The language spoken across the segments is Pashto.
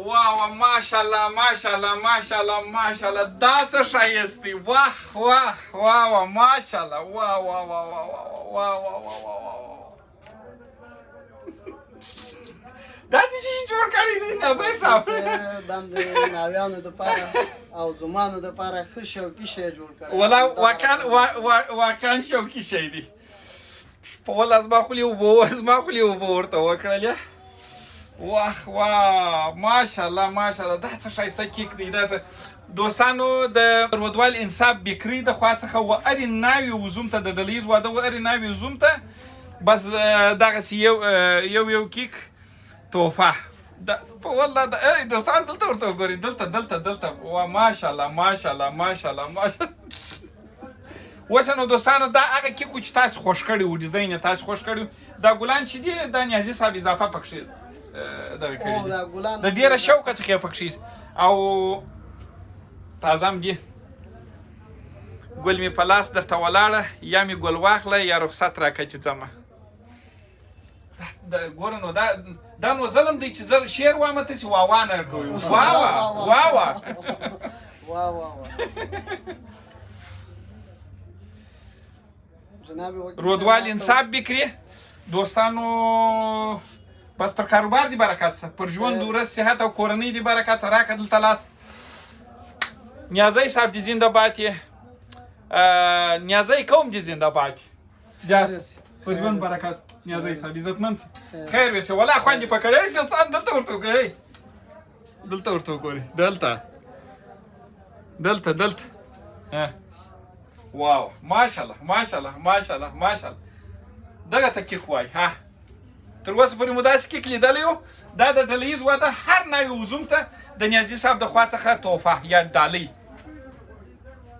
واه ماشاءالله ماشاءالله ماشاءالله ماشاءالله دا څه ښایست دی واه واه واه ماشاءالله واه واه واه واه واه واه واه دا دې چې جوړ کړی دی نازی صاحب دم د ناویانو دپاره او زمانو دپاره ښه شوقي شی جوړ کړی والله واقعا شوقي شی دی په والله زما خولې اوبه ورته وکړلې واه واه ماشاءالله ماشاءالله دا څه ښایسته کیک دی دا دوستانو د رودوال انصاف بیکري د خوا څخه و هرې ناوې وزوم ته د ډلییز واده و هرې ناوې وزوم ته بس دغسې یو کیک تحفه والله دوستان دلته ورته وګورئ دلته وا ماشاءالله ماشاءالله ماشاءالله ماشاءالله اوس نو دوستانو دا هغه کیک و چې تاسو خوښ کړي و ډیزاین یې تاسو خوښ کړي دا ګلان چې دي دا نیازي صاحب اضافه پکښې دغه کړي د ډېره شوقه څخه یې پکښې او تازه هم دي ګل مې په لاس درته ولاړه یا مې ګل واخله یا رخصت راکړه چې ځمه ګوره نو دا نو ظلم دی چې زه شعر وایم تاسې واوا نه کوئ واوا رودوال انصاف بیکري دوستانو بس پر کاروبار دی برکت سه پر ژوند ورځ صحت او کورنۍ دی برکت سه راکړه دلته لاس نیازی صاحب دی زنده باد یې نیازی قوم دی زنده باد جاس پر ژوند برکت نیازی صاحب عزتمند سه خیر ویسه والله خوند یې پکړی دلته ورته وګورئ دلته واو ماشاءالله ماشاءالله ماشاءالله ماشاءالله دغه ته کیک وای ها تر اوسه پورې مو داسې کیک لیدلی و دا د ډلییز واده هر نوې وزوم ته د نیازي صاحب د خوا څخه تحفه یا ډالۍ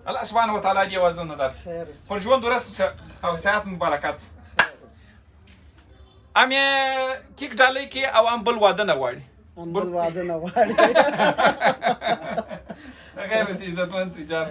الله سبحانه وتعالی دې وزنونه در پر ژوند ورځ او صحت مبارکات ام یې کیک ډالۍ کې او ام بل واده نه غواړي غیر عزتمند سي جار